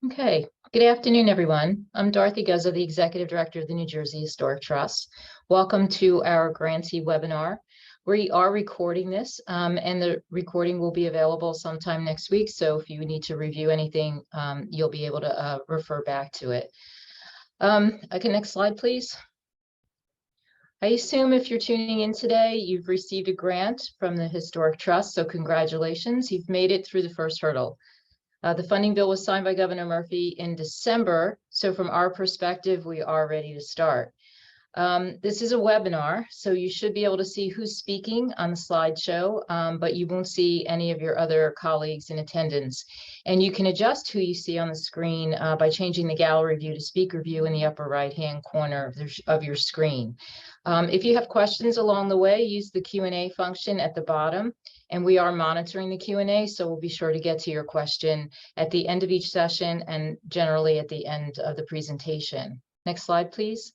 Okay, good afternoon, everyone. I'm Dorothy Guzzo, the Executive Director of the New Jersey Historic Trust. Welcome to our Grantee webinar. We are recording this, and the recording will be available sometime next week. So if you need to review anything, you'll be able to refer back to it. Okay, next slide, please. I assume if you're tuning in today, you've received a grant from the Historic Trust, so congratulations, you've made it through the first hurdle. The funding bill was signed by Governor Murphy in December, so from our perspective, we are ready to start. This is a webinar, so you should be able to see who's speaking on the slideshow, but you won't see any of your other colleagues in attendance. And you can adjust who you see on the screen by changing the gallery view to speaker view in the upper right-hand corner of your screen. If you have questions along the way, use the Q&A function at the bottom, and we are monitoring the Q&A, so we'll be sure to get to your question at the end of each session and generally at the end of the presentation. Next slide, please.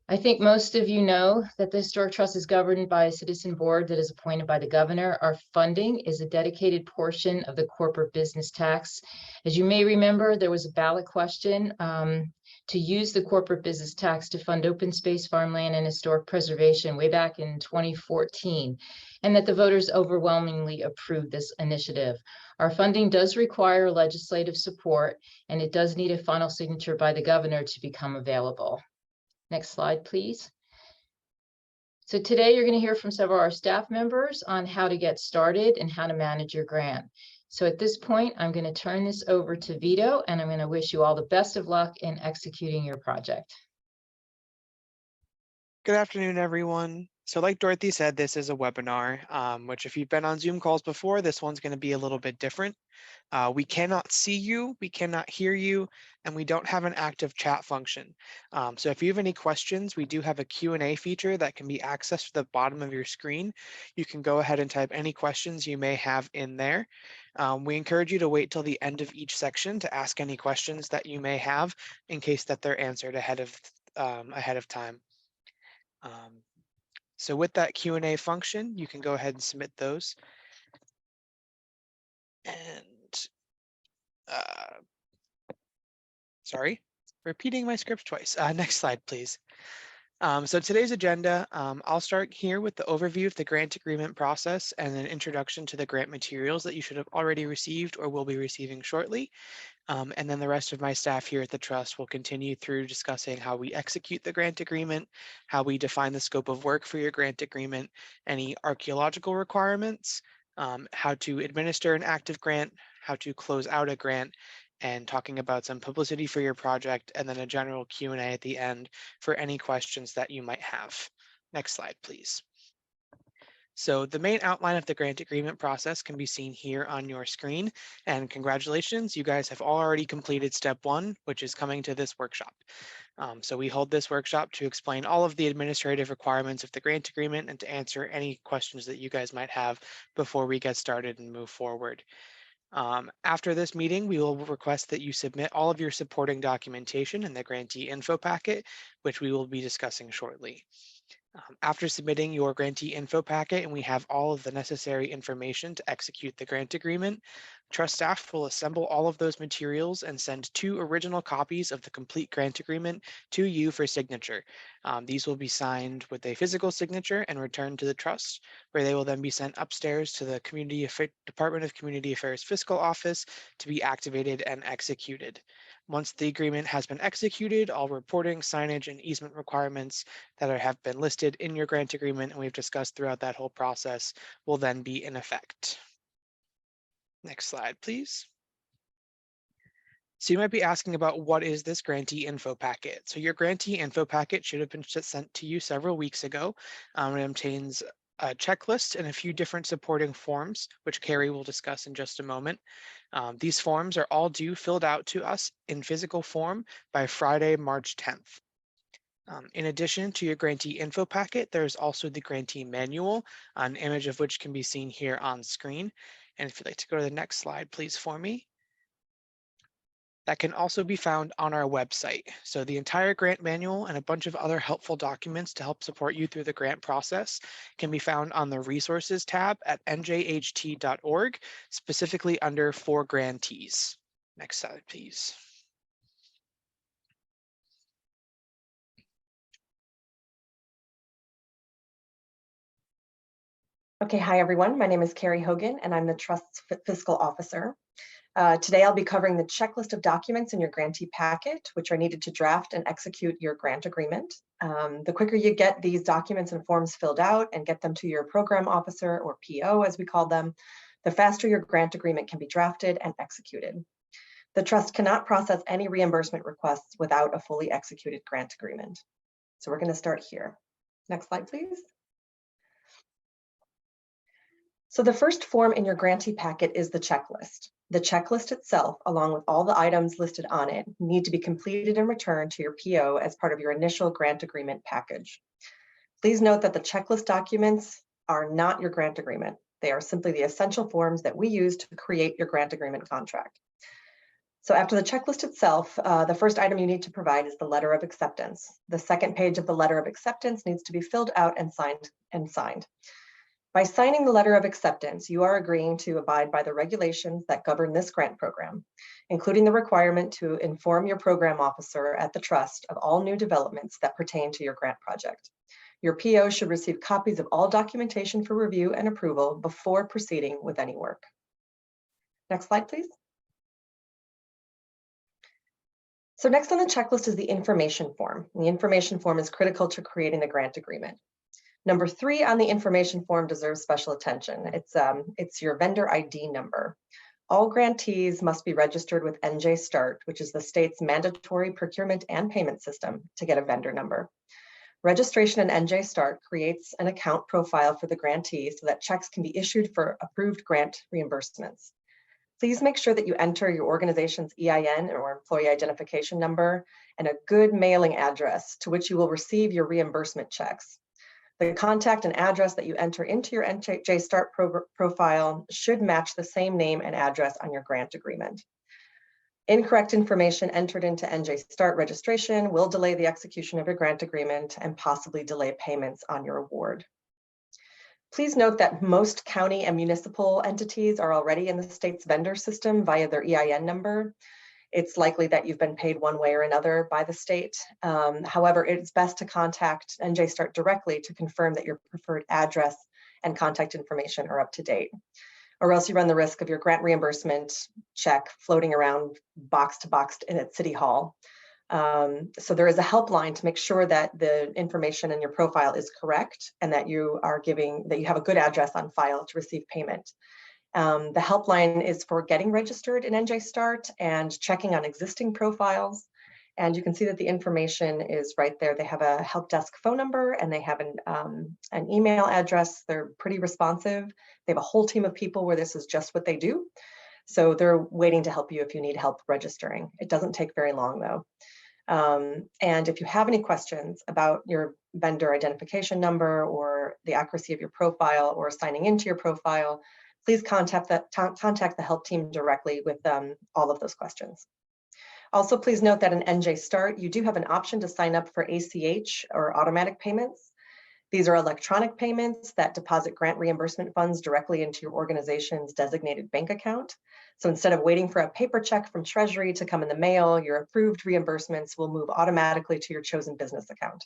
I think most of you know that the Historic Trust is governed by a citizen board that is appointed by the governor. Our funding is a dedicated portion of the corporate business tax. As you may remember, there was a ballot question to use the corporate business tax to fund open space, farmland, and historic preservation way back in 2014, and that the voters overwhelmingly approved this initiative. Our funding does require legislative support, and it does need a final signature by the governor to become available. Next slide, please. So today you're going to hear from several of our staff members on how to get started and how to manage your grant. So at this point, I'm going to turn this over to Vito, and I'm going to wish you all the best of luck in executing your project. Good afternoon, everyone. So like Dorothy said, this is a webinar, which if you've been on Zoom calls before, this one's going to be a little bit different. We cannot see you, we cannot hear you, and we don't have an active chat function. So if you have any questions, we do have a Q&A feature that can be accessed at the bottom of your screen. You can go ahead and type any questions you may have in there. We encourage you to wait till the end of each section to ask any questions that you may have in case that they're answered ahead of time. So with that Q&A function, you can go ahead and submit those. And sorry, repeating my script twice. Next slide, please. So today's agenda, I'll start here with the overview of the grant agreement process and an introduction to the grant materials that you should have already received or will be receiving shortly. And then the rest of my staff here at the Trust will continue through discussing how we execute the grant agreement, how we define the scope of work for your grant agreement, any archaeological requirements, how to administer an active grant, how to close out a grant, and talking about some publicity for your project, and then a general Q&A at the end for any questions that you might have. Next slide, please. So the main outline of the grant agreement process can be seen here on your screen, and congratulations, you guys have already completed step 1, which is coming to this workshop. So we hold this workshop to explain all of the administrative requirements of the grant agreement and to answer any questions that you guys might have before we get started and move forward. After this meeting, we will request that you submit all of your supporting documentation in the grantee info packet, which we will be discussing shortly. After submitting your grantee info packet and we have all of the necessary information to execute the grant agreement, Trust staff will assemble all of those materials and send 2 original copies of the complete grant agreement to you for signature. These will be signed with a physical signature and returned to the Trust, where they will then be sent upstairs to the Department of Community Affairs Fiscal Office to be activated and executed. Once the agreement has been executed, all reporting, signage, and easement requirements that have been listed in your grant agreement and we've discussed throughout that whole process will then be in effect. Next slide, please. So you might be asking about what is this grantee info packet? So your grantee info packet should have been sent to you several weeks ago. It contains a checklist and a few different supporting forms, which Carrie will discuss in just a moment. These forms are all due filled out to us in physical form by Friday, March 10th. In addition to your grantee info packet, there's also the grantee manual, an image of which can be seen here on screen. And if you'd like to go to the next slide, please, for me. That can also be found on our website. So the entire grant manual and a bunch of other helpful documents to help support you through the grant process can be found on the resources tab at njht.org, specifically under for grantees. Next slide, please. Okay, hi everyone. My name is Carrie Hogan and I'm the Trust's Fiscal Officer. Today I'll be covering the checklist of documents in your grantee packet, which are needed to draft and execute your grant agreement. The quicker you get these documents and forms filled out and get them to your program officer, or PO as we call them, the faster your grant agreement can be drafted and executed. The Trust cannot process any reimbursement requests without a fully executed grant agreement. So we're going to start here. Next slide, please. So the first form in your grantee packet is the checklist. The checklist itself, along with all the items listed on it, need to be completed and returned to your PO as part of your initial grant agreement package. Please note that the checklist documents are not your grant agreement. They are simply the essential forms that we use to create your grant agreement contract. So after the checklist itself, the first item you need to provide is the letter of acceptance. The second page of the letter of acceptance needs to be filled out and signed. By signing the letter of acceptance, you are agreeing to abide by the regulations that govern this grant program, including the requirement to inform your program officer at the Trust of all new developments that pertain to your grant project. Your PO should receive copies of all documentation for review and approval before proceeding with any work. Next slide, please. So next on the checklist is the information form. The information form is critical to creating the grant agreement. Number 3 on the information form deserves special attention. It's your vendor ID number. All grantees must be registered with NJ Start, which is the state's mandatory procurement and payment system, to get a vendor number. Registration in NJ Start creates an account profile for the grantee so that checks can be issued for approved grant reimbursements. Please make sure that you enter your organization's EIN or employee identification number and a good mailing address to which you will receive your reimbursement checks. The contact and address that you enter into your NJ Start profile should match the same name and address on your grant agreement. Incorrect information entered into NJ Start registration will delay the execution of your grant agreement and possibly delay payments on your award. Please note that most county and municipal entities are already in the state's vendor system via their EIN number. It's likely that you've been paid one way or another by the state. However, it's best to contact NJ Start directly to confirm that your preferred address and contact information are up to date, or else you run the risk of your grant reimbursement check floating around box to box at City Hall. So there is a helpline to make sure that the information in your profile is correct and that you have a good address on file to receive payment. The helpline is for getting registered in NJ Start and checking on existing profiles. And you can see that the information is right there. They have a help desk phone number and they have an email address. They're pretty responsive. They have a whole team of people where this is just what they do. So they're waiting to help you if you need help registering. It doesn't take very long though. And if you have any questions about your vendor identification number or the accuracy of your profile or signing into your profile, please contact the help team directly with all of those questions. Also, please note that in NJ Start, you do have an option to sign up for ACH or automatic payments. These are electronic payments that deposit grant reimbursement funds directly into your organization's designated bank account. So instead of waiting for a paper check from Treasury to come in the mail, your approved reimbursements will move automatically to your chosen business account.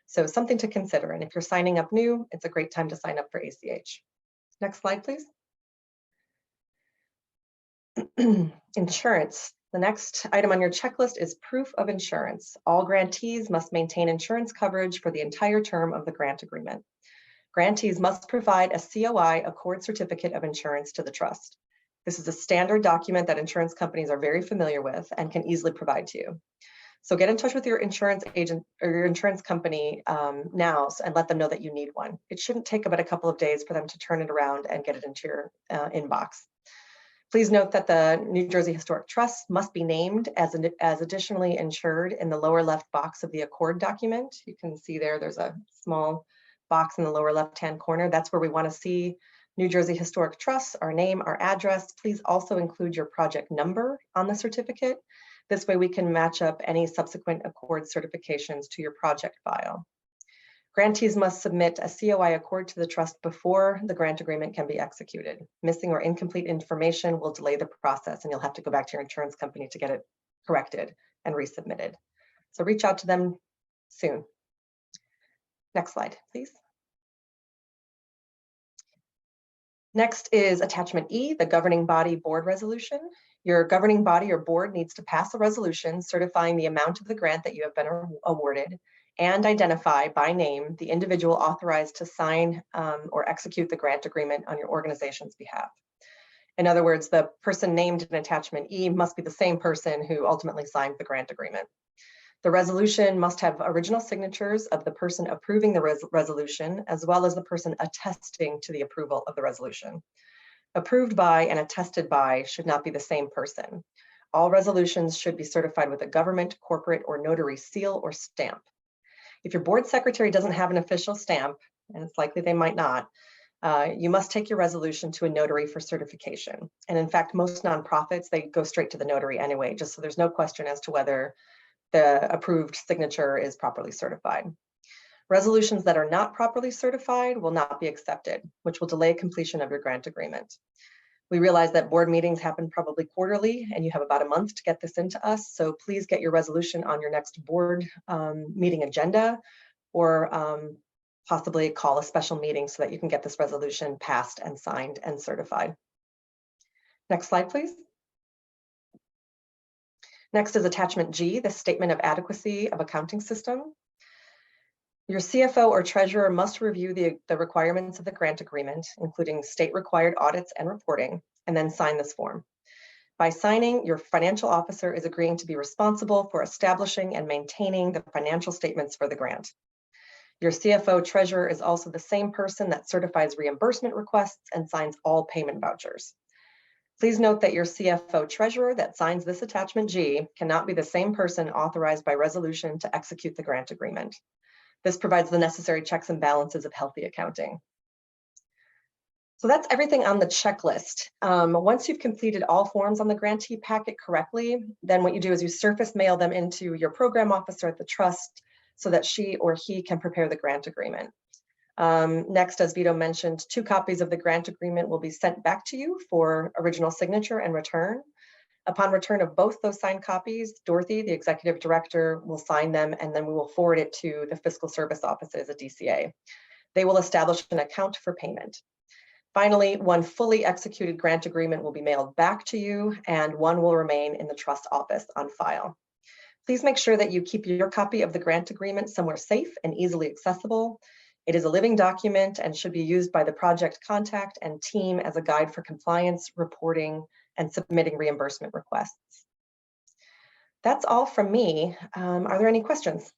So something to consider. And if you're signing up new, it's a great time to sign up for ACH. Next slide, please. Insurance. The next item on your checklist is proof of insurance. All grantees must maintain insurance coverage for the entire term of the grant agreement. Grantees must provide a COI, Accord Certificate of Insurance, to the Trust. This is a standard document that insurance companies are very familiar with and can easily provide to you. So get in touch with your insurance agent or your insurance company now and let them know that you need one. It shouldn't take about a couple of days for them to turn it around and get it into your inbox. Please note that the New Jersey Historic Trust must be named as additionally insured in the lower left box of the Accord document. You can see there's a small box in the lower left-hand corner. That's where we want to see New Jersey Historic Trust, our name, our address. Please also include your project number on the certificate. This way we can match up any subsequent Accord certifications to your project file. Grantees must submit a COI accord to the trust before the grant agreement can be executed. Missing or incomplete information will delay the process, and you'll have to go back to your insurance company to get it corrected and resubmitted. So reach out to them soon. Next slide, please. Next is attachment E, the governing body board resolution. Your governing body or board needs to pass a resolution certifying the amount of the grant that you have been awarded and identify by name the individual authorized to sign or execute the grant agreement on your organization's behalf. In other words, the person named in attachment E must be the same person who ultimately signed the grant agreement. The resolution must have original signatures of the person approving the resolution, as well as the person attesting to the approval of the resolution. Approved by and attested by should not be the same person. All resolutions should be certified with a government, corporate, or notary seal or stamp. If your board secretary doesn't have an official stamp, and it's likely they might not, you must take your resolution to a notary for certification. And in fact, most nonprofits, they go straight to the notary anyway, just so there's no question as to whether the approved signature is properly certified. Resolutions that are not properly certified will not be accepted, which will delay completion of your grant agreement. We realize that board meetings happen probably quarterly, and you have about a month to get this into us. So please get your resolution on your next board meeting agenda, or possibly call a special meeting so that you can get this resolution passed and signed and certified. Next slide, please. Next is attachment G, the statement of adequacy of accounting system. Your CFO or treasurer must review the requirements of the grant agreement, including state required audits and reporting, and then sign this form. By signing, your financial officer is agreeing to be responsible for establishing and maintaining the financial statements for the grant. Your CFO treasurer is also the same person that certifies reimbursement requests and signs all payment vouchers. Please note that your CFO treasurer that signs this attachment G cannot be the same person authorized by resolution to execute the grant agreement. This provides the necessary checks and balances of healthy accounting. So that's everything on the checklist. Once you've completed all forms on the grantee packet correctly, then what you do is you surface mail them into your program officer at the trust so that she or he can prepare the grant agreement. Next, as Vito mentioned, 2 copies of the grant agreement will be sent back to you for original signature and return. Upon return of both those signed copies, Dorothy, the executive director, will sign them, and then we will forward it to the fiscal service offices at DCA. They will establish an account for payment. Finally, 1 fully executed grant agreement will be mailed back to you, and 1 will remain in the trust office on file. Please make sure that you keep your copy of the grant agreement somewhere safe and easily accessible. It is a living document and should be used by the project contact and team as a guide for compliance, reporting, and submitting reimbursement requests. That's all from me. Are there any questions?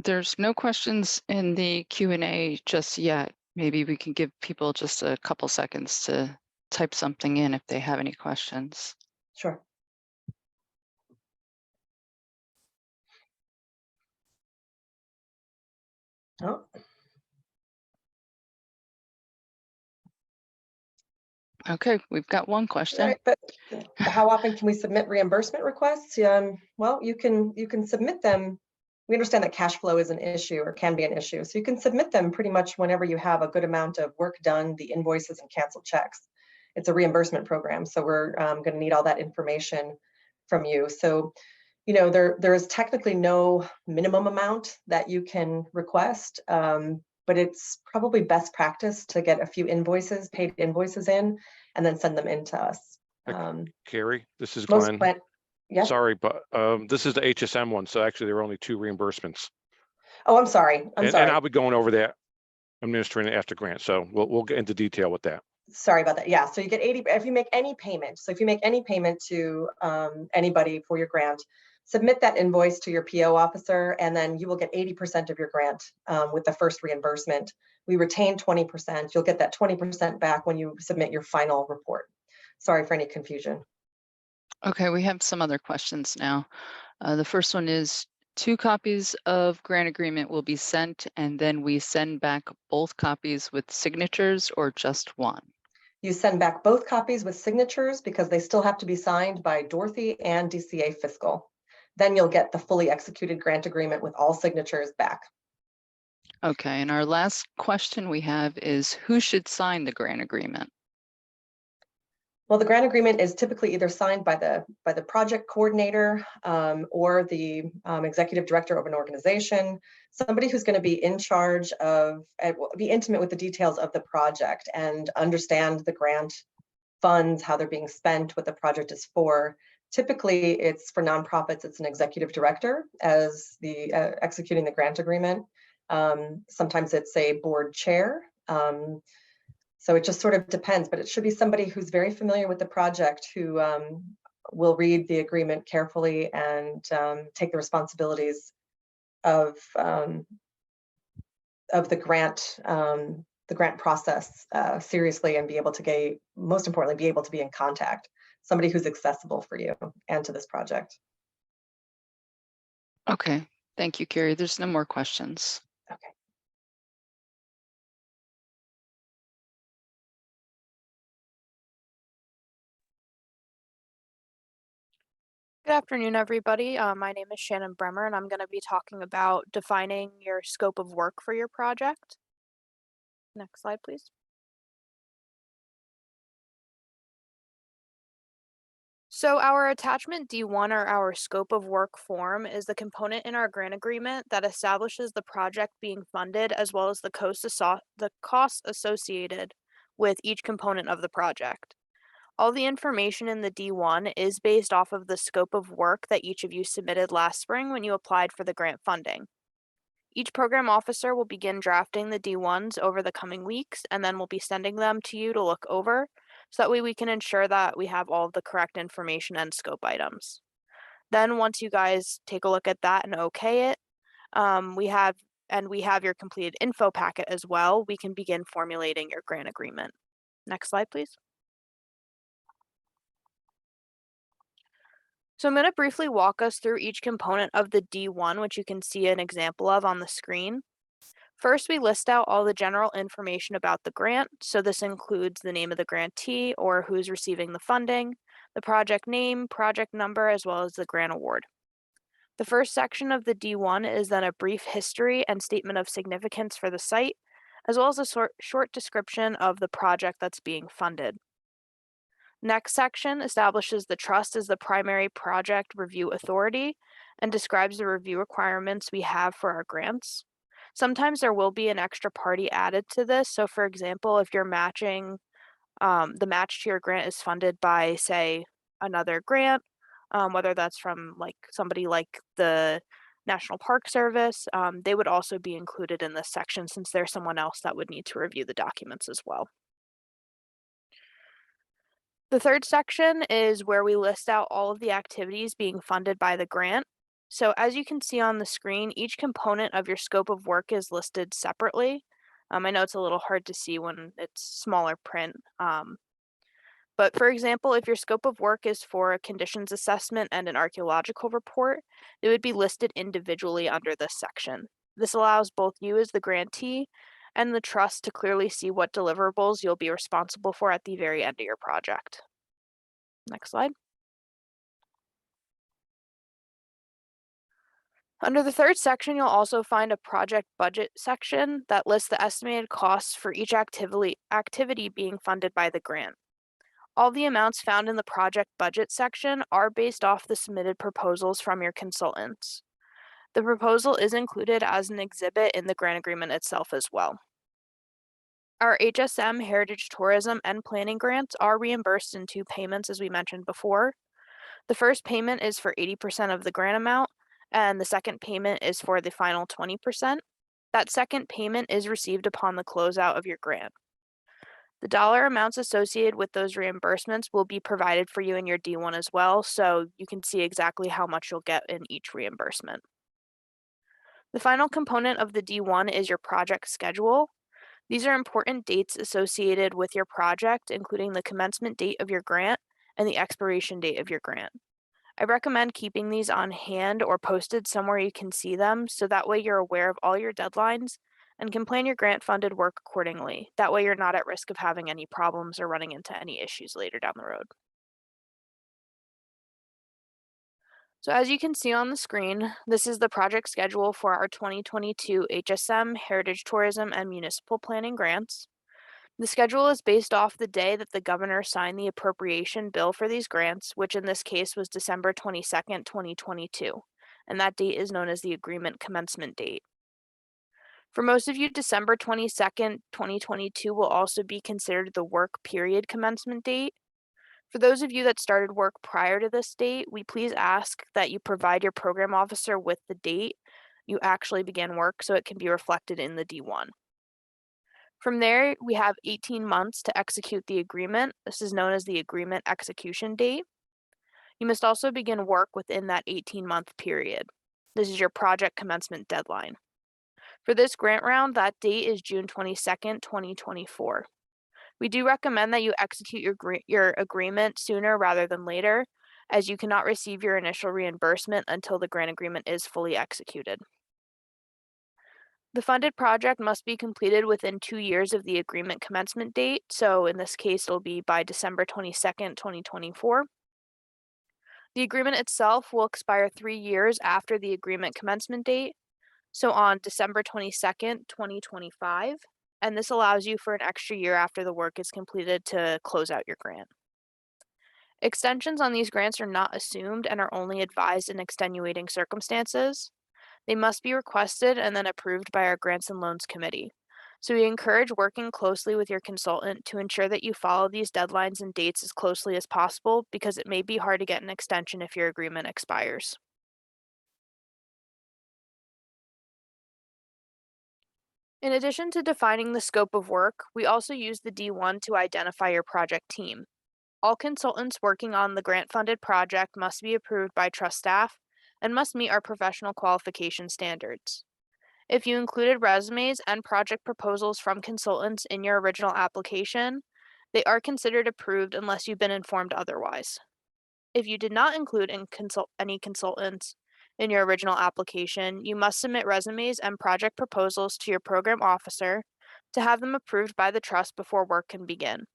There's no questions in the Q&A just yet. Maybe we can give people just a couple seconds to type something in if they have any questions. Sure. Oh. Okay, we've got one question. Right, but how often can we submit reimbursement requests? Well, you can submit them. We understand that cash flow is an issue or can be an issue. So you can submit them pretty much whenever you have a good amount of work done, the invoices and canceled checks. It's a reimbursement program. So we're going to need all that information from you. So, there is technically no minimum amount that you can request, but it's probably best practice to get a few paid invoices in, and then send them in to us. Carrie, this is Glenn. Yes. Sorry, but this is the HSM one. So actually there were only 2 reimbursements. Oh, I'm sorry. And I'll be going over that administering it after grant. So we'll get into detail with that. Sorry about that. Yeah. So you get 80 if you make any payment. So if you make any payment to anybody for your grant, submit that invoice to your PO officer, and then you will get 80% of your grant with the first reimbursement. We retain 20%. You'll get that 20% back when you submit your final report. Sorry for any confusion. Okay, we have some other questions now. The first one is 2 copies of grant agreement will be sent, and then we send back both copies with signatures, or just 1? You send back both copies with signatures because they still have to be signed by Dorothy and DCA Fiscal. then you'll get the fully executed grant agreement with all signatures back. Okay, and our last question we have is who should sign the grant agreement? Well, the grant agreement is typically either signed by the project coordinator or the executive director of an organization, somebody who's going to be in charge of, be intimate with the details of the project and understand the grant funds, how they're being spent, what the project is for. Typically, it's for nonprofits, it's an executive director as the executing the grant agreement. Sometimes it's a board chair. So it just sort of depends, but it should be somebody who's very familiar with the project, who will read the agreement carefully and take the responsibilities of the grant process seriously, and be able to most importantly, be able to be in contact. Somebody who's accessible for you and to this project. Okay, thank you, Carrie. There's no more questions. Okay. Good afternoon, everybody. My name is Shannon Bremer, and I'm going to be talking about defining your scope of work for your project. Next slide, please. So our attachment D1, or our scope of work form, is the component in our grant agreement that establishes the project being funded, as well as the costs associated with each component of the project. All the information in the D1 is based off of the scope of work that each of you submitted last spring when you applied for the grant funding. Each program officer will begin drafting the D1s over the coming weeks, and then we'll be sending them to you to look over, so that way we can ensure that we have all of the correct information and scope items. Then once you guys take a look at that and okay it, we have your completed info packet as well, we can begin formulating your grant agreement. Next slide, please. So I'm going to briefly walk us through each component of the D1, which you can see an example of on the screen. First, we list out all the general information about the grant. So this includes the name of the grantee, or who's receiving the funding, the project name, project number, as well as the grant award. The first section of the D1 is then a brief history and statement of significance for the site, as well as a short description of the project that's being funded. Next section establishes the trust as the primary project review authority and describes the review requirements we have for our grants. Sometimes there will be an extra party added to this. So for example, if you're matching, the match to your grant is funded by, say, another grant, whether that's from like somebody like the National Park Service, they would also be included in this section, since there's someone else that would need to review the documents as well. The third section is where we list out all of the activities being funded by the grant. So as you can see on the screen, each component of your scope of work is listed separately. I know it's a little hard to see when it's smaller print. But for example, if your scope of work is for a conditions assessment and an archaeological report, they would be listed individually under this section. This allows both you as the grantee and the trust to clearly see what deliverables you'll be responsible for at the very end of your project. Next slide. Under the third section, you'll also find a project budget section that lists the estimated costs for each activity being funded by the grant. All the amounts found in the project budget section are based off the submitted proposals from your consultants. The proposal is included as an exhibit in the grant agreement itself as well. Our HSM, Heritage Tourism, and Planning grants are reimbursed in 2 payments, as we mentioned before. The first payment is for 80% of the grant amount, and the second payment is for the final 20%. That second payment is received upon the closeout of your grant. The dollar amounts associated with those reimbursements will be provided for you in your D1 as well, so you can see exactly how much you'll get in each reimbursement. The final component of the D1 is your project schedule. These are important dates associated with your project, including the commencement date of your grant and the expiration date of your grant. I recommend keeping these on hand or posted somewhere you can see them, so that way you're aware of all your deadlines and can plan your grant-funded work accordingly. That way you're not at risk of having any problems or running into any issues later down the road. So as you can see on the screen, this is the project schedule for our 2022 HSM, Heritage Tourism, and Municipal Planning grants. The schedule is based off the day that the governor signed the appropriation bill for these grants, which in this case was December 22nd, 2022, and that date is known as the agreement commencement date. For most of you, December 22nd, 2022 will also be considered the work period commencement date. For those of you that started work prior to this date, we please ask that you provide your program officer with the date you actually began work so it can be reflected in the D1. From there, we have 18 months to execute the agreement. This is known as the agreement execution date. You must also begin work within that 18-month period. This is your project commencement deadline. For this grant round, that date is June 22nd, 2024. We do recommend that you execute your agreement sooner rather than later, as you cannot receive your initial reimbursement until the grant agreement is fully executed. The funded project must be completed within 2 years of the agreement commencement date, so in this case, it'll be by December 22nd, 2024. The agreement itself will expire 3 years after the agreement commencement date, so on December 22nd, 2025. And this allows you for an extra year after the work is completed to close out your grant. Extensions on these grants are not assumed and are only advised in extenuating circumstances. They must be requested and then approved by our Grants and Loans Committee. So we encourage working closely with your consultant to ensure that you follow these deadlines and dates as closely as possible, because it may be hard to get an extension if your agreement expires. In addition to defining the scope of work, we also use the D1 to identify your project team. All consultants working on the grant-funded project must be approved by trust staff and must meet our professional qualification standards. If you included resumes and project proposals from consultants in your original application, they are considered approved unless you've been informed otherwise. If you did not include any consultants in your original application, you must submit resumes and project proposals to your program officer to have them approved by the trust before work can begin.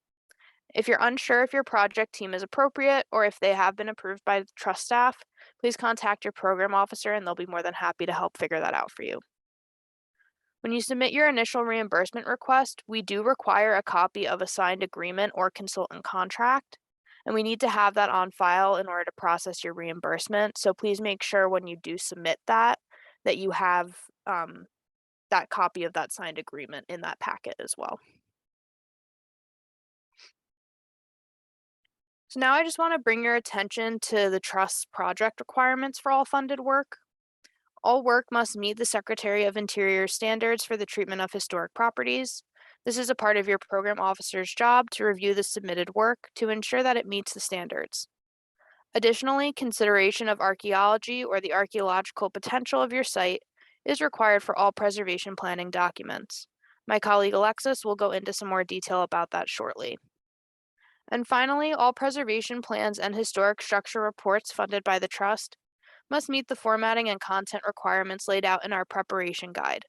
If you're unsure if your project team is appropriate or if they have been approved by the trust staff, please contact your program officer and they'll be more than happy to help figure that out for you. When you submit your initial reimbursement request, we do require a copy of a signed agreement or consultant contract, and we need to have that on file in order to process your reimbursement. So please make sure when you do submit that you have that copy of that signed agreement in that packet as well. So now I just want to bring your attention to the trust's project requirements for all funded work. All work must meet the Secretary of Interior standards for the treatment of historic properties. This is a part of your program officer's job to review the submitted work to ensure that it meets the standards. Additionally, consideration of archaeology or the archaeological potential of your site is required for all preservation planning documents. My colleague Alexis will go into some more detail about that shortly. And finally, all preservation plans and historic structure reports funded by the trust must meet the formatting and content requirements laid out in our preparation guide.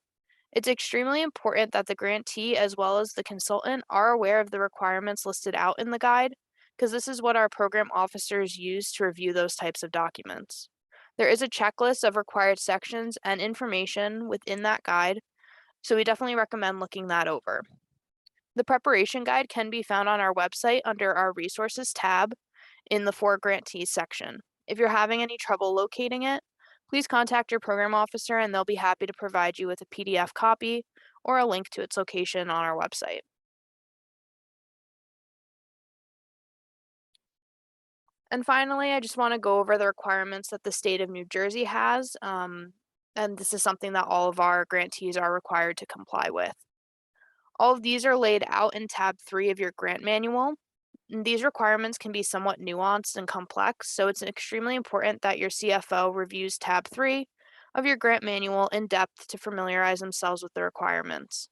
It's extremely important that the grantee as well as the consultant are aware of the requirements listed out in the guide, because this is what our program officers use to review those types of documents. There is a checklist of required sections and information within that guide, so we definitely recommend looking that over. The preparation guide can be found on our website under our resources tab in the For Grantees section. If you're having any trouble locating it, please contact your program officer and they'll be happy to provide you with a PDF copy or a link to its location on our website. And finally, I just want to go over the requirements that the state of New Jersey has, and this is something that all of our grantees are required to comply with. All of these are laid out in tab 3 of your grant manual. And these requirements can be somewhat nuanced and complex, so it's extremely important that your CFO reviews tab 3 of your grant manual in depth to familiarize themselves with the requirements.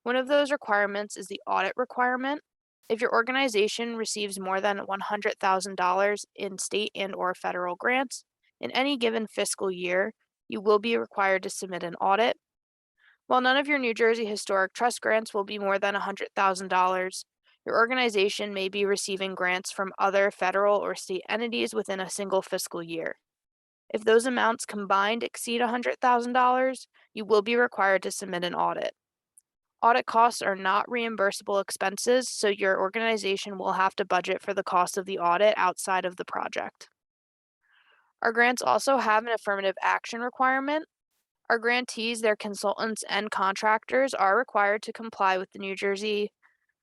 One of those requirements is the audit requirement. If your organization receives more than $100,000 in state and/or federal grants in any given fiscal year, you will be required to submit an audit. While none of your New Jersey Historic Trust grants will be more than $100,000, your organization may be receiving grants from other federal or state entities within a single fiscal year. If those amounts combined exceed $100,000, you will be required to submit an audit. Audit costs are not reimbursable expenses, so your organization will have to budget for the cost of the audit outside of the project. Our grants also have an affirmative action requirement. Our grantees, their consultants, and contractors are required to comply with the New Jersey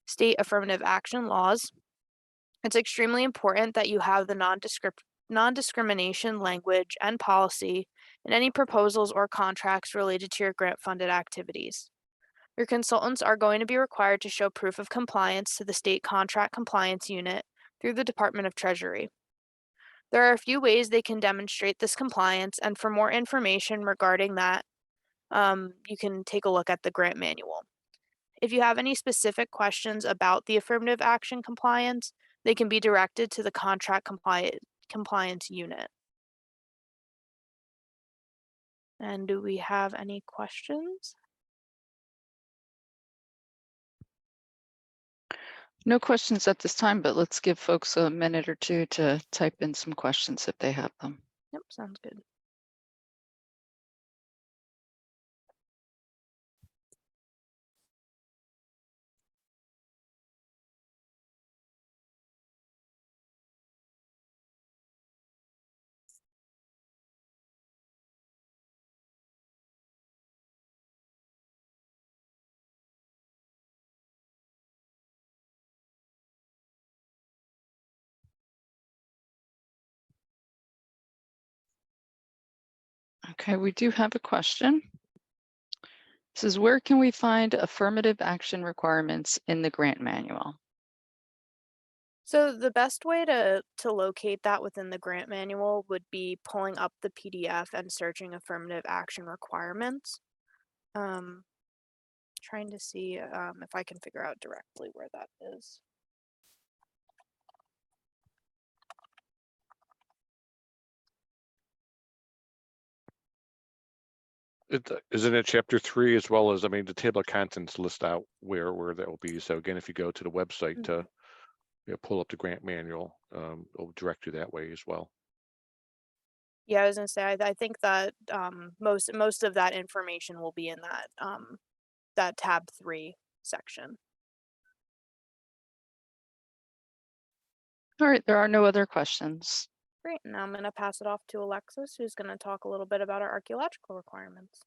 state affirmative action laws. It's extremely important that you have the non-discrimination language and policy in any proposals or contracts related to your grant-funded activities. Your consultants are going to be required to show proof of compliance to the state contract compliance unit through the Department of Treasury. There are a few ways they can demonstrate this compliance, and for more information regarding that, you can take a look at the grant manual. If you have any specific questions about the affirmative action compliance, they can be directed to the contract compliance unit. And do we have any questions? No questions at this time, but let's give folks a minute or two to type in some questions if they have them. Yep, sounds good. Okay, we do have a question. This is, where can we find affirmative action requirements in the grant manual? So the best way to locate that within the grant manual would be pulling up the PDF and searching affirmative action requirements. Trying to see if I can figure out directly where that is. Isn't it chapter 3 as well as, I mean, the table of contents list out where that will be. So again, if you go to the website to pull up the grant manual, it'll direct you that way as well. Yeah, I was gonna say, I think that most of that information will be in that that tab 3 section. All right, there are no other questions. Great, now I'm gonna pass it off to Alexis, who's gonna talk a little bit about our archaeological requirements.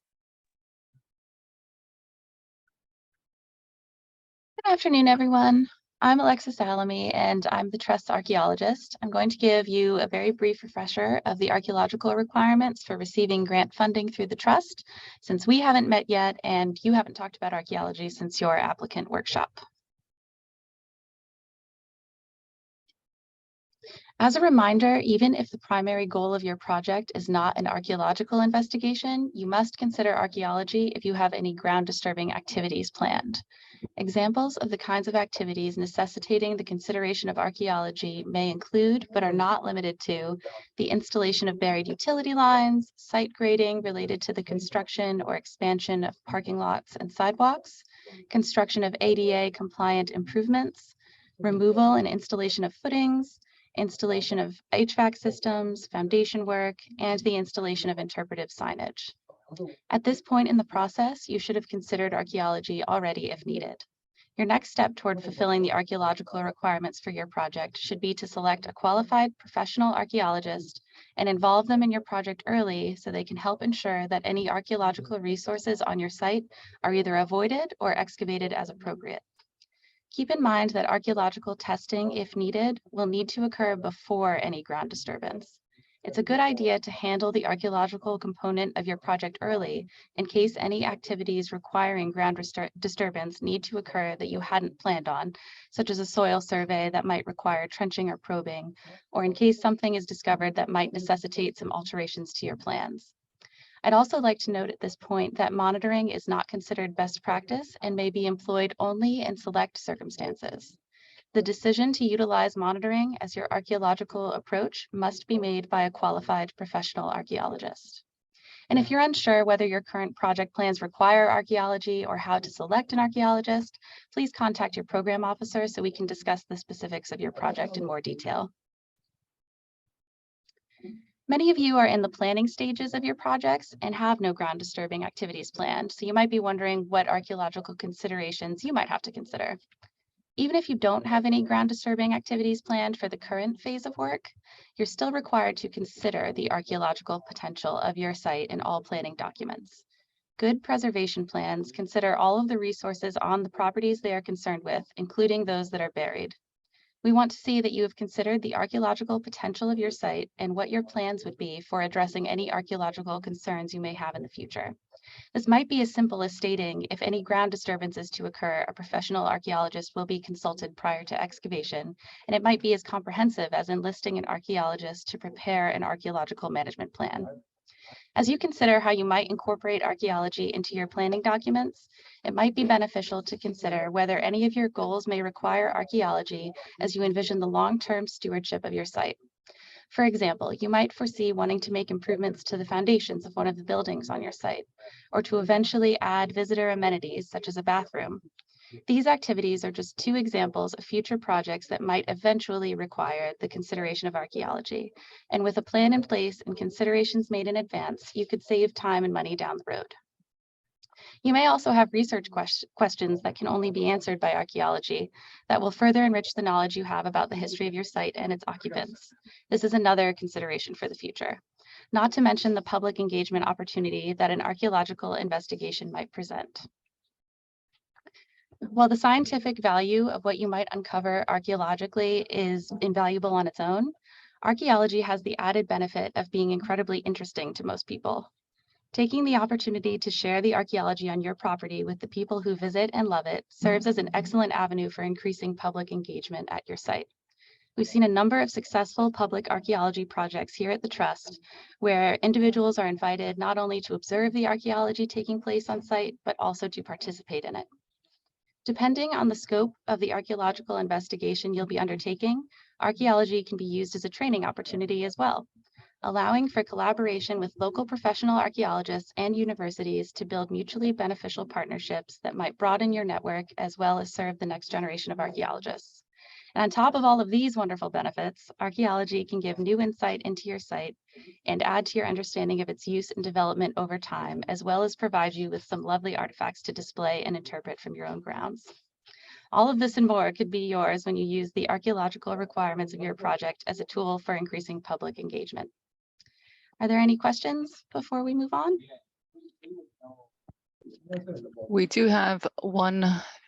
Good afternoon, everyone. I'm Alexis Alamy, and I'm the Trust's archaeologist. I'm going to give you a very brief refresher of the archaeological requirements for receiving grant funding through the Trust, since we haven't met yet and you haven't talked about archaeology since your applicant workshop. As a reminder, even if the primary goal of your project is not an archaeological investigation, you must consider archaeology if you have any ground disturbing activities planned. Examples of the kinds of activities necessitating the consideration of archaeology may include, but are not limited to, the installation of buried utility lines, site grading related to the construction or expansion of parking lots and sidewalks, construction of ADA compliant improvements, removal and installation of footings, installation of HVAC systems, foundation work, and the installation of interpretive signage. At this point in the process, you should have considered archaeology already if needed. Your next step toward fulfilling the archaeological requirements for your project should be to select a qualified professional archaeologist and involve them in your project early so they can help ensure that any archaeological resources on your site are either avoided or excavated as appropriate. Keep in mind that archaeological testing, if needed, will need to occur before any ground disturbance. It's a good idea to handle the archaeological component of your project early in case any activities requiring ground disturbance need to occur that you hadn't planned on, such as a soil survey that might require trenching or probing, or in case something is discovered that might necessitate some alterations to your plans. I'd also like to note at this point that monitoring is not considered best practice and may be employed only in select circumstances. The decision to utilize monitoring as your archaeological approach must be made by a qualified professional archaeologist. And if you're unsure whether your current project plans require archaeology or how to select an archaeologist, please contact your program officer so we can discuss the specifics of your project in more detail. Many of you are in the planning stages of your projects and have no ground disturbing activities planned, so you might be wondering what archaeological considerations you might have to consider. Even if you don't have any ground disturbing activities planned for the current phase of work, you're still required to consider the archaeological potential of your site in all planning documents. Good preservation plans consider all of the resources on the properties they are concerned with, including those that are buried. We want to see that you have considered the archaeological potential of your site and what your plans would be for addressing any archaeological concerns you may have in the future. This might be as simple as stating if any ground disturbances to occur, a professional archaeologist will be consulted prior to excavation, and it might be as comprehensive as enlisting an archaeologist to prepare an archaeological management plan. As you consider how you might incorporate archaeology into your planning documents, it might be beneficial to consider whether any of your goals may require archaeology as you envision the long-term stewardship of your site. For example, you might foresee wanting to make improvements to the foundations of one of the buildings on your site, or to eventually add visitor amenities such as a bathroom. These activities are just two examples of future projects that might eventually require the consideration of archaeology. And with a plan in place and considerations made in advance, you could save time and money down the road. You may also have research questions that can only be answered by archaeology that will further enrich the knowledge you have about the history of your site and its occupants. This is another consideration for the future, not to mention the public engagement opportunity that an archaeological investigation might present. While the scientific value of what you might uncover archaeologically is invaluable on its own, archaeology has the added benefit of being incredibly interesting to most people. Taking the opportunity to share the archaeology on your property with the people who visit and love it serves as an excellent avenue for increasing public engagement at your site. We've seen a number of successful public archaeology projects here at the Trust, where individuals are invited not only to observe the archaeology taking place on site, but also to participate in it. Depending on the scope of the archaeological investigation you'll be undertaking, archaeology can be used as a training opportunity as well, allowing for collaboration with local professional archaeologists and universities to build mutually beneficial partnerships that might broaden your network as well as serve the next generation of archaeologists. And on top of all of these wonderful benefits, archaeology can give new insight into your site and add to your understanding of its use and development over time, as well as provide you with some lovely artifacts to display and interpret from your own grounds. All of this and more could be yours when you use the archaeological requirements of your project as a tool for increasing public engagement. Are there any questions before we move on? We do have one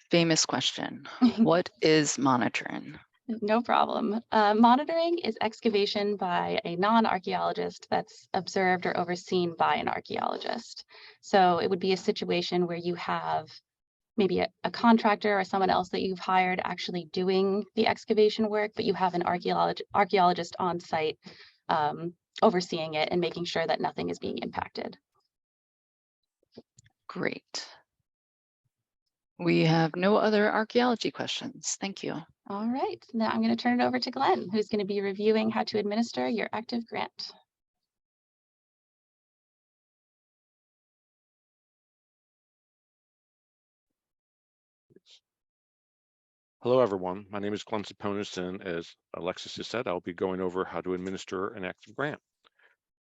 famous question. What is monitoring? No problem. Monitoring is excavation by a non-archaeologist that's observed or overseen by an archaeologist. So it would be a situation where you have maybe a contractor or someone else that you've hired actually doing the excavation work, but you have an archaeologist on site overseeing it and making sure that nothing is being impacted. Great. We have no other archaeology questions. Thank you. All right, now I'm going to turn it over to Glenn, who's going to be reviewing how to administer your active grant. Hello, everyone. My name is Glenn Saponis, and as Alexis just said, I'll be going over how to administer an active grant.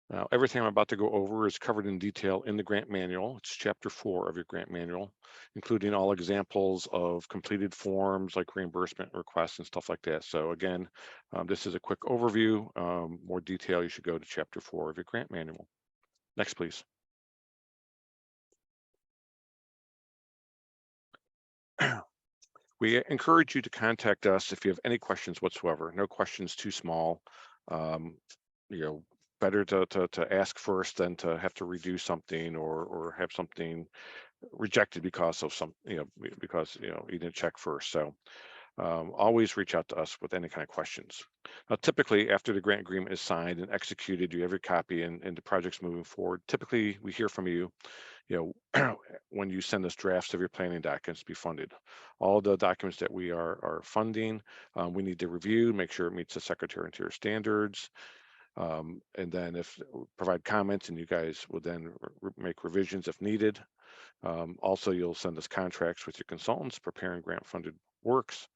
Now, everything I'm about to go over is covered in detail in the grant manual. It's chapter 4 of your grant manual, including all examples of completed forms like reimbursement requests and stuff like that. So again, this is a quick overview. More detail, you should go to chapter 4 of your grant manual. Next, please. We encourage you to contact us if you have any questions whatsoever. No questions too small. Better to ask first than to have to redo something or have something rejected because of you didn't check first. So always reach out to us with any kind of questions. Now, typically after the grant agreement is signed and executed, you have your copy and the project's moving forward. Typically we hear from you, when you send us drafts of your planning documents to be funded. All the documents that we are funding, we need to review, make sure it meets the Secretary of Interior standards. And then provide comments, and you guys will then make revisions if needed. Also, you'll send us contracts with your consultants preparing grant funded works.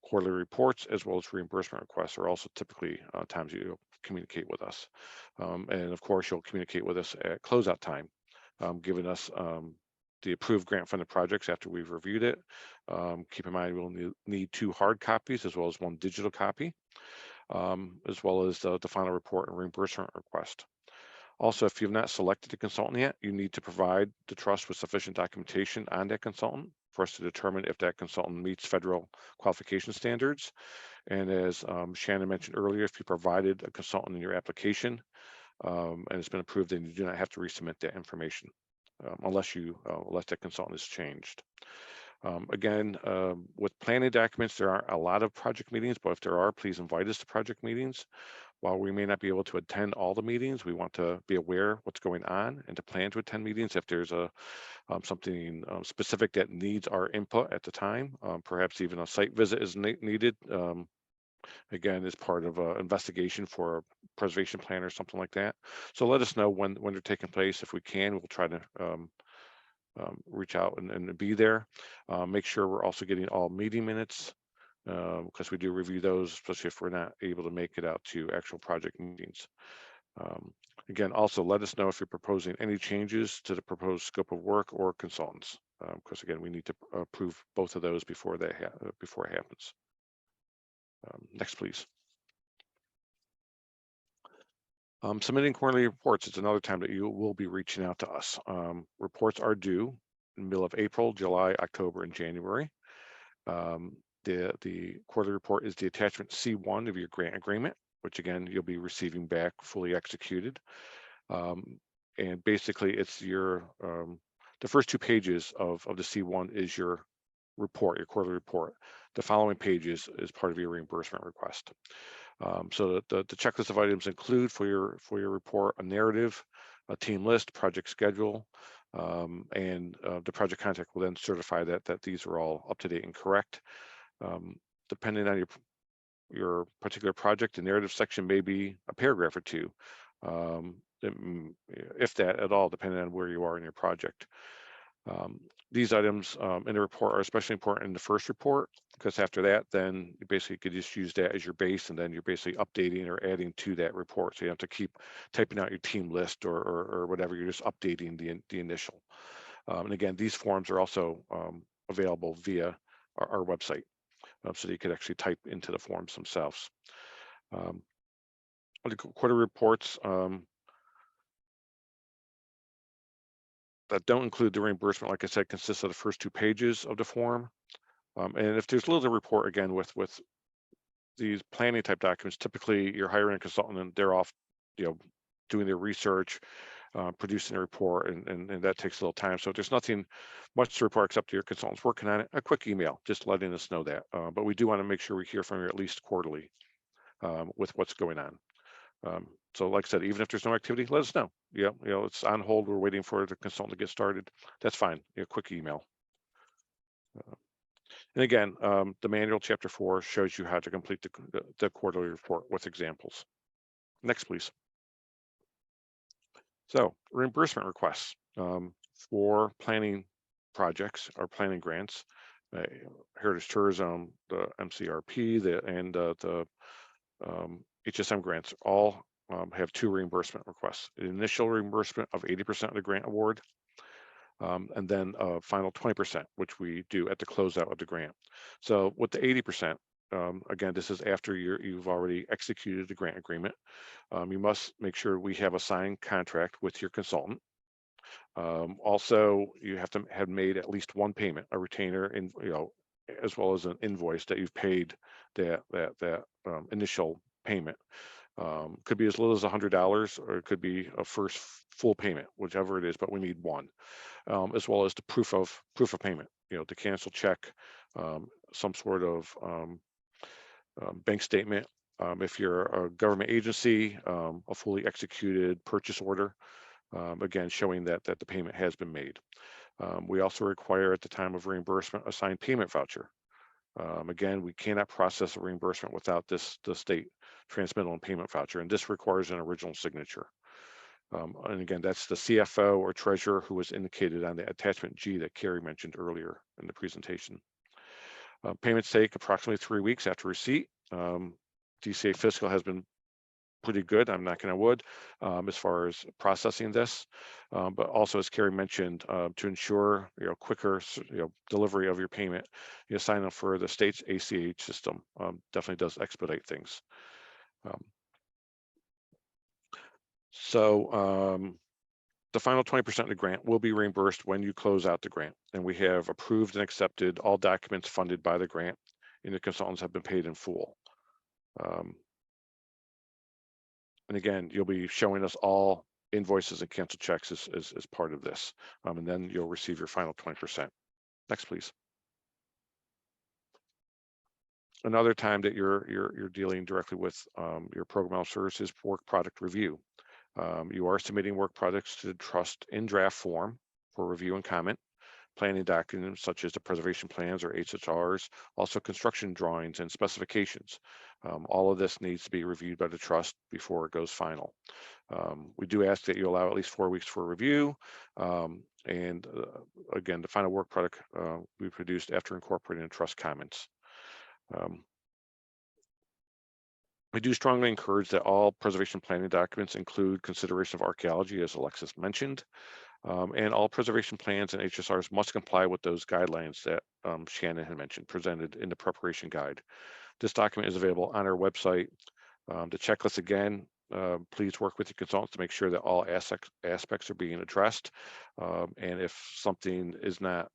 quarterly reports as well as reimbursement requests are also typically times you communicate with us. And of course, you'll communicate with us at closeout time, giving us the approved grant funded projects after we've reviewed it. Keep in mind, we'll need 2 hard copies as well as 1 digital copy, as well as the final report and reimbursement request. Also, if you've not selected a consultant yet, you need to provide the trust with sufficient documentation on that consultant for us to determine if that consultant meets federal qualification standards. And as Shannon mentioned earlier, if you provided a consultant in your application and it's been approved, then you do not have to resubmit that information unless that consultant is changed. Again, with planning documents, there aren't a lot of project meetings, but if there are, please invite us to project meetings. While we may not be able to attend all the meetings, we want to be aware what's going on and to plan to attend meetings if there's something specific that needs our input at the time. Perhaps even a site visit is needed. Again, as part of an investigation for a preservation plan or something like that. So let us know when they're taking place. If we can, we'll try to reach out and be there. Make sure we're also getting all meeting minutes because we do review those, especially if we're not able to make it out to actual project meetings. Again, also let us know if you're proposing any changes to the proposed scope of work or consultants, because again, we need to approve both of those before it happens. Next, please. Submitting quarterly reports is another time that you will be reaching out to us. Reports are due in the middle of April, July, October, and January. The quarterly report is the attachment C1 of your grant agreement, which again, you'll be receiving back fully executed. And basically it's your, the first 2 pages of the C1 is your report, your quarterly report. The following pages is part of your reimbursement request. So the checklist of items include for your report a narrative, a team list, project schedule, and the project contact will then certify that these are all up to date and correct. Depending on your particular project, the narrative section may be a paragraph or 2, if that at all, depending on where you are in your project. These items in the report are especially important in the first report, because after that, then you basically could just use that as your base, and then you're basically updating or adding to that report. So you have to keep typing out your team list or whatever, you're just updating the initial. And again, these forms are also available via our website, so that you could actually type into the forms themselves. The quarter reports that don't include the reimbursement, like I said, consists of the first 2 pages of the form. And if there's little to report, again, with these planning type documents, typically you're hiring a consultant and they're off, doing their research, producing a report, and that takes a little time. So if there's nothing much to report except your consultant's working on it, a quick email, just letting us know that. But we do want to make sure we hear from you at least quarterly with what's going on. So like I said, even if there's no activity, let us know. It's on hold. We're waiting for the consultant to get started. That's fine. A quick email. And again, the manual chapter 4 shows you how to complete the quarterly report with examples. Next, please. So reimbursement requests for planning projects or planning grants, Heritage Tourism, the MCRP, and the HSM grants all have 2 reimbursement requests: an initial reimbursement of 80% of the grant award, and then a final 20%, which we do at the closeout of the grant. So with the 80%, again, this is after you've already executed the grant agreement. You must make sure we have a signed contract with your consultant. Also, you have to have made at least 1 payment, a retainer, in as well as an invoice that you've paid that initial payment. Could be as little as $100, or it could be a first full payment, whichever it is, but we need 1, as well as the proof of payment, the cancel check, some sort of bank statement. If you're a government agency, a fully executed purchase order, again, showing that the payment has been made. We also require at the time of reimbursement a signed payment voucher. Again, we cannot process a reimbursement without the state transmittal and payment voucher, and this requires an original signature. And again, that's the CFO or treasurer who was indicated on the attachment G that Carrie mentioned earlier in the presentation. Payments take approximately 3 weeks after receipt. DCA Fiscal has been pretty good, I'm knocking on wood, as far as processing this. But also, as Carrie mentioned, to ensure quicker delivery of your payment, sign up for the state's ACH system definitely does expedite things. The final 20% of the grant will be reimbursed when you close out the grant, and we have approved and accepted all documents funded by the grant, and the consultants have been paid in full. And again, you'll be showing us all invoices and canceled checks as part of this, and then you'll receive your final 20%. Next, please. Another time that you're dealing directly with your program officers is work product review. You are submitting work products to the trust in draft form for review and comment. Planning documents such as the preservation plans or HSRs, also construction drawings and specifications. All of this needs to be reviewed by the trust before it goes final. We do ask that you allow at least 4 weeks for review. Again, the final work product will be produced after incorporating the trust comments. We do strongly encourage that all preservation planning documents include consideration of archaeology, as Alexis mentioned. And all preservation plans and HSRs must comply with those guidelines that Shannon had mentioned, presented in the preparation guide. This document is available on our website. The checklist, again, please work with your consultants to make sure that all aspects are being addressed. And if something is not,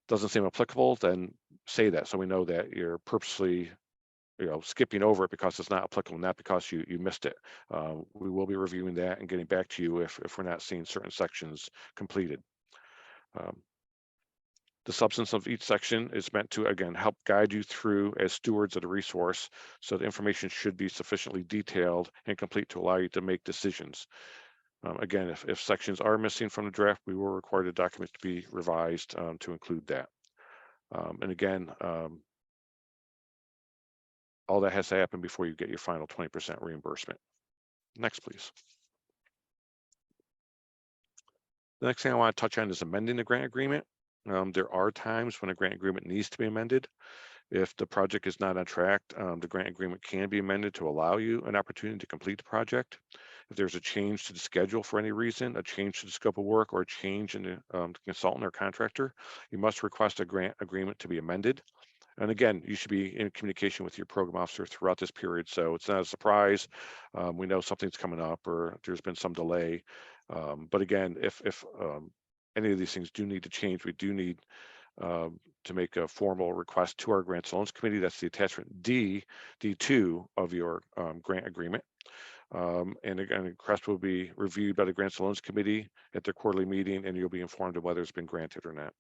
doesn't seem applicable, then say that so we know that you're purposely skipping over it because it's not applicable, not because you missed it. We will be reviewing that and getting back to you if we're not seeing certain sections completed. The substance of each section is meant to, again, help guide you through as stewards of the resource, so the information should be sufficiently detailed and complete to allow you to make decisions. Again, if sections are missing from the draft, we will require the documents to be revised to include that. And again, all that has to happen before you get your final 20% reimbursement. Next, please. The next thing I want to touch on is amending the grant agreement. There are times when a grant agreement needs to be amended. If the project is not on track, the grant agreement can be amended to allow you an opportunity to complete the project. If there's a change to the schedule for any reason, a change to the scope of work, or a change in the consultant or contractor, you must request a grant agreement to be amended. And again, you should be in communication with your program officer throughout this period, so it's not a surprise. We know something's coming up or there's been some delay. But again, if any of these things do need to change, we do need to make a formal request to our Grants and Loans Committee. That's the attachment D2 of your grant agreement. And again, the request will be reviewed by the Grants and Loans Committee at their quarterly meeting, and you'll be informed of whether it's been granted or not.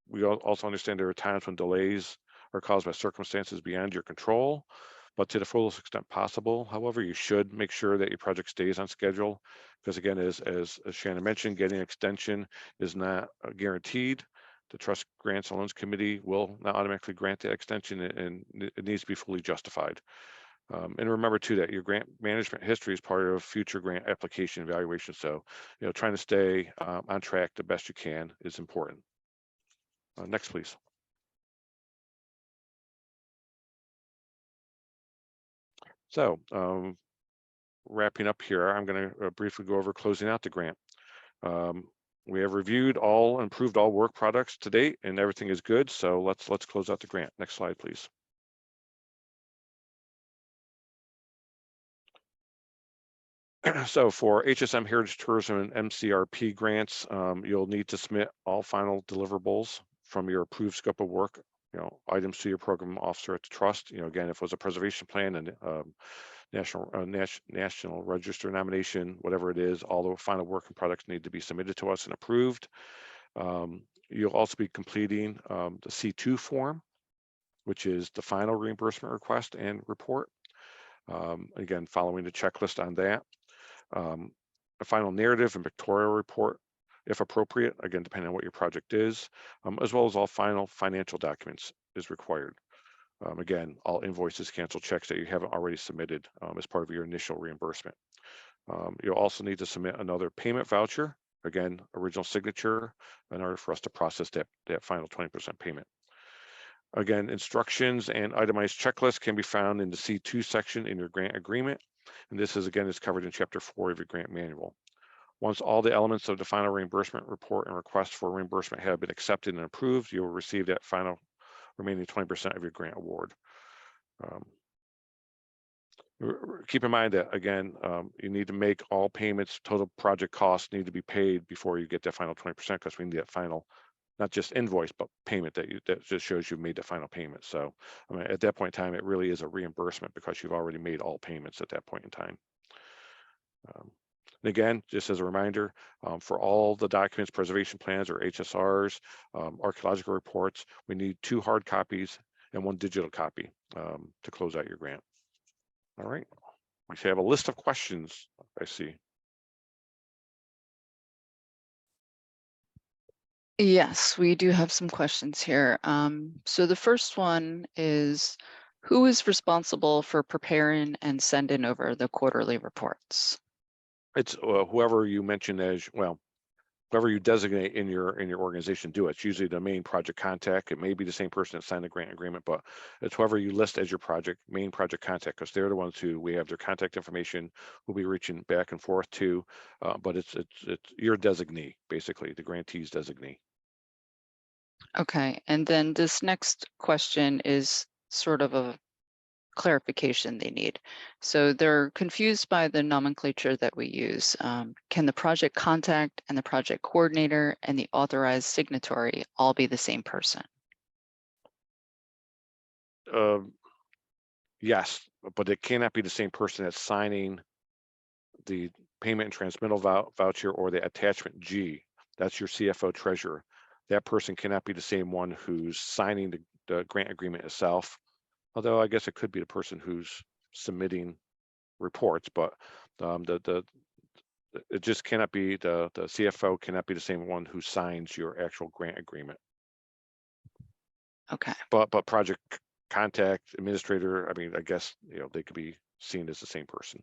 We also understand there are times when delays are caused by circumstances beyond your control, but to the fullest extent possible. However, you should make sure that your project stays on schedule, because again, as Shannon mentioned, getting an extension is not guaranteed. The Trust Grants and Loans Committee will not automatically grant that extension, and it needs to be fully justified. And remember too that your grant management history is part of future grant application evaluation. So, trying to stay on track the best you can is important. Next, please. So, wrapping up here, I'm going to briefly go over closing out the grant. We have reviewed all and approved all work products to date, and everything is good. So let's close out the grant. Next slide, please. So for HSM Heritage Tourism and MCRP grants, you'll need to submit all final deliverables from your approved scope of work, items to your program officer at the trust. Again, if it was a preservation plan and national register nomination, whatever it is, all the final work and products need to be submitted to us and approved. You'll also be completing the C2 form, which is the final reimbursement request and report. Again, following the checklist on that. A final narrative and pictorial report, if appropriate, again, depending on what your project is, as well as all final financial documents is required. Again, all invoices, canceled checks that you haven't already submitted as part of your initial reimbursement. You'll also need to submit another payment voucher, again, original signature, in order for us to process that final 20% payment. Again, instructions and itemized checklists can be found in the C2 section in your grant agreement. And this is, again, is covered in Chapter 4 of your grant manual. Once all the elements of the final reimbursement report and request for reimbursement have been accepted and approved, you will receive that final remaining 20% of your grant award. Keep in mind that, again, you need to make all payments, total project costs need to be paid before you get that final 20%, because we need that final, not just invoice, but payment that just shows you've made the final payment. So I mean, at that point in time, it really is a reimbursement because you've already made all payments at that point in time. And again, just as a reminder, for all the documents, preservation plans or HSRs, archaeological reports, we need 2 hard copies and 1 digital copy to close out your grant. All right, we have a list of questions, I see. Yes, we do have some questions here. So the first one is, who is responsible for preparing and sending over the quarterly reports? It's whoever you mentioned as, well, whoever you designate in your organization do it. It's usually the main project contact. It may be the same person that signed the grant agreement, but it's whoever you list as your main project contact, because they're the ones who we have their contact information, we'll be reaching back and forth to, but it's your designee, basically, the grantee's designee. Okay, and then this next question is sort of a clarification they need. So they're confused by the nomenclature that we use. Can the project contact and the project coordinator and the authorized signatory all be the same person? Yes, but it cannot be the same person that's signing the payment and transmittal voucher or the attachment G. That's your CFO treasurer. That person cannot be the same one who's signing the grant agreement itself. Although I guess it could be the person who's submitting reports, but it just cannot be, the CFO cannot be the same one who signs your actual grant agreement. Okay. But project contact, administrator, I mean, I guess, they could be seen as the same person.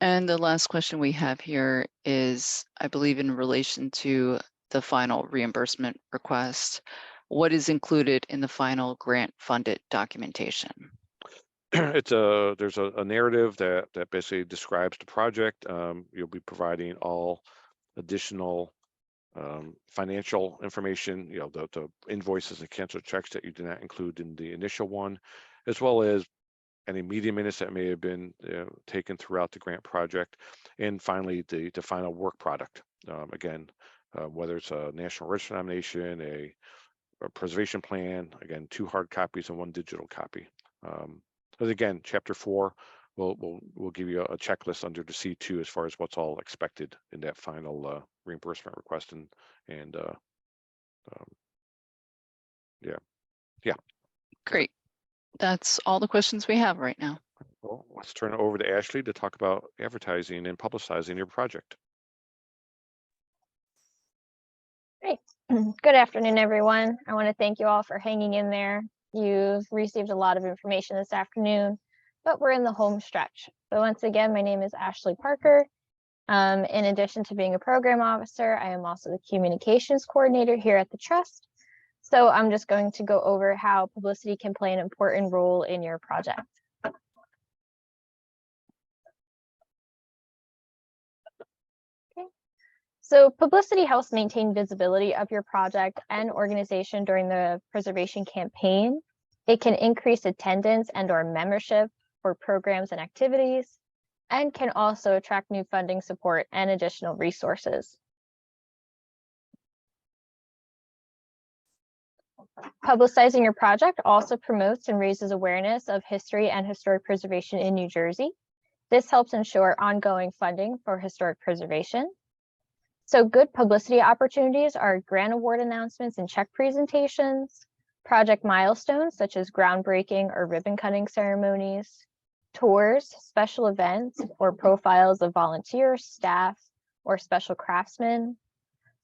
And the last question we have here is, I believe, in relation to the final reimbursement request. What is included in the final grant funded documentation? There's a narrative that basically describes the project. You'll be providing all additional financial information, the invoices and canceled checks that you did not include in the initial one, as well as any media minutes that may have been taken throughout the grant project, and finally the final work product. Again, whether it's a National Register nomination, a preservation plan, again, 2 hard copies and 1 digital copy. But again, Chapter 4 will give you a checklist under the C2 as far as what's all expected in that final reimbursement request, and yeah. Great. That's all the questions we have right now. Well, let's turn it over to Ashley to talk about advertising and publicizing your project. Great. Good afternoon, everyone. I want to thank you all for hanging in there. You've received a lot of information this afternoon, but we're in the home stretch. So once again, my name is Ashley Parker. In addition to being a program officer, I am also the communications coordinator here at the Trust. So I'm just going to go over how publicity can play an important role in your project. Okay. So publicity helps maintain visibility of your project and organization during the preservation campaign. It can increase attendance and/or membership for programs and activities, and can also attract new funding support and additional resources. Publicizing your project also promotes and raises awareness of history and historic preservation in New Jersey. This helps ensure ongoing funding for historic preservation. So good publicity opportunities are grant award announcements and check presentations, project milestones such as groundbreaking or ribbon cutting ceremonies, tours, special events, or profiles of volunteers, staff, or special craftsmen,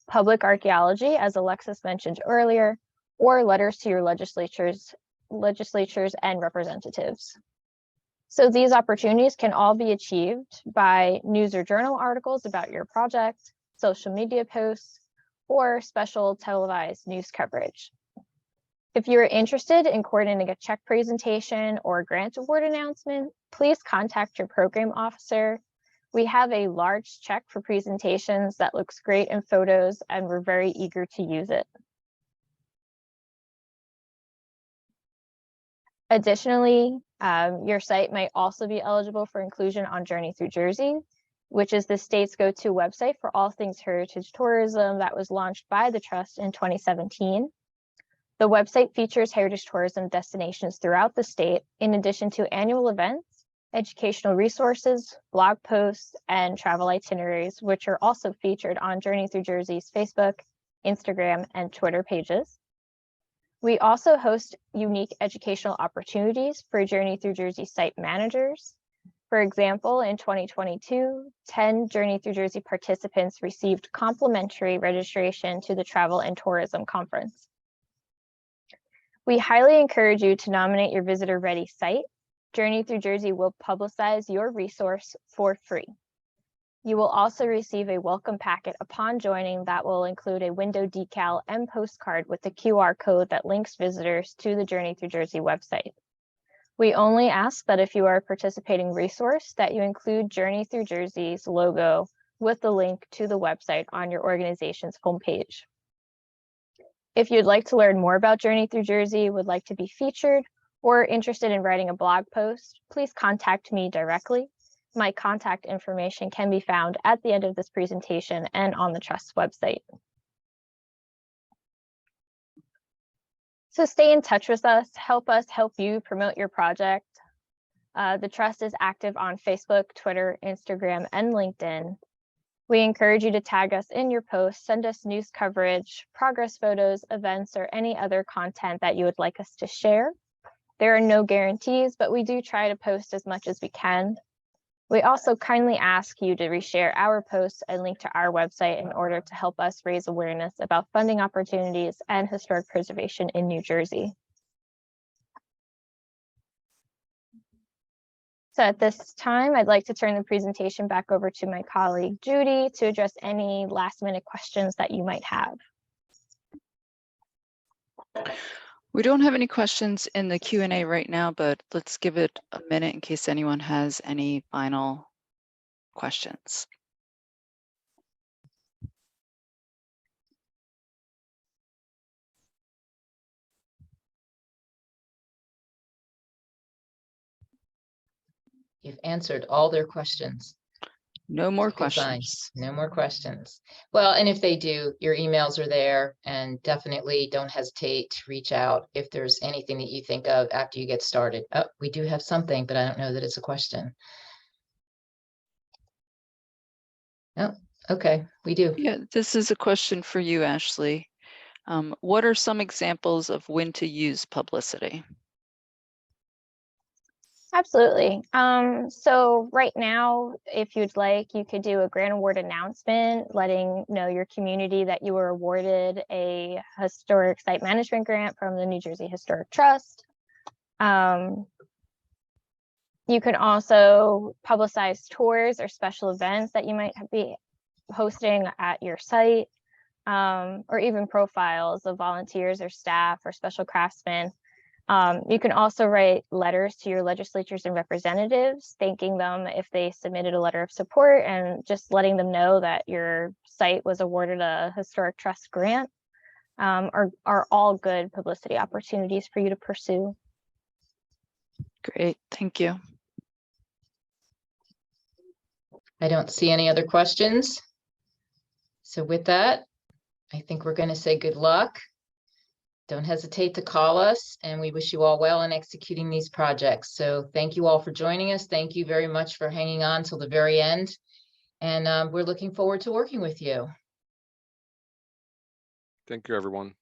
public archaeology, as Alexis mentioned earlier, or letters to your legislatures and representatives. So these opportunities can all be achieved by news or journal articles about your project, social media posts, or special televised news coverage. If you are interested in coordinating a check presentation or grant award announcement, please contact your program officer. We have a large check for presentations that looks great in photos, and we're very eager to use it. Additionally, your site might also be eligible for inclusion on Journey Through Jersey, which is the state's go-to website for all things heritage tourism that was launched by the Trust in 2017. The website features heritage tourism destinations throughout the state, in addition to annual events, educational resources, blog posts, and travel itineraries, which are also featured on Journey Through Jersey's Facebook, Instagram, and Twitter pages. We also host unique educational opportunities for Journey Through Jersey site managers. For example, in 2022, 10 Journey Through Jersey participants received complimentary registration to the Travel and Tourism Conference. We highly encourage you to nominate your visitor-ready site. Journey Through Jersey will publicize your resource for free. You will also receive a welcome packet upon joining that will include a window decal and postcard with the QR code that links visitors to the Journey Through Jersey website. We only ask that if you are a participating resource that you include Journey Through Jersey's logo with the link to the website on your organization's homepage. If you'd like to learn more about Journey Through Jersey, would like to be featured, or interested in writing a blog post, please contact me directly. My contact information can be found at the end of this presentation and on the Trust's website. So stay in touch with us help you promote your project. The Trust is active on Facebook, Twitter, Instagram, and LinkedIn. We encourage you to tag us in your posts, send us news coverage, progress photos, events, or any other content that you would like us to share. There are no guarantees, but we do try to post as much as we can. We also kindly ask you to reshare our posts and link to our website in order to help us raise awareness about funding opportunities and historic preservation in New Jersey. So at this time, I'd like to turn the presentation back over to my colleague, Judy, to address any last-minute questions that you might have. We don't have any questions in the Q&A right now, but let's give it a minute in case anyone has any final questions. You've answered all their questions. No more Good sign. questions. No more questions. Well, and if they do, your emails are there, and definitely don't hesitate to reach out if there's anything that you think of after you get started. Oh, we do have something, but I don't know that it's a question. Oh, okay, we do. Yeah, this is a question for you, Ashley. What are some examples of when to use publicity? Absolutely. So right now, if you'd like, you could do a grant award announcement, letting know your community that you were awarded a historic site management grant from the New Jersey Historic Trust. You can also publicize tours or special events that you might be hosting at your site, or even profiles of volunteers or staff or special craftsmen. You can also write letters to your legislatures and representatives, thanking them if they submitted a letter of support and just letting them know that your site was awarded a historic trust grant, are all good publicity opportunities for you to pursue. Great, thank you. I don't see any other questions. So with that, I think we're going to say good luck. Don't hesitate to call us, and we wish you all well in executing these projects. So thank you all for joining us. Thank you very much for hanging on till the very end. And we're looking forward to working with you. Thank you, everyone.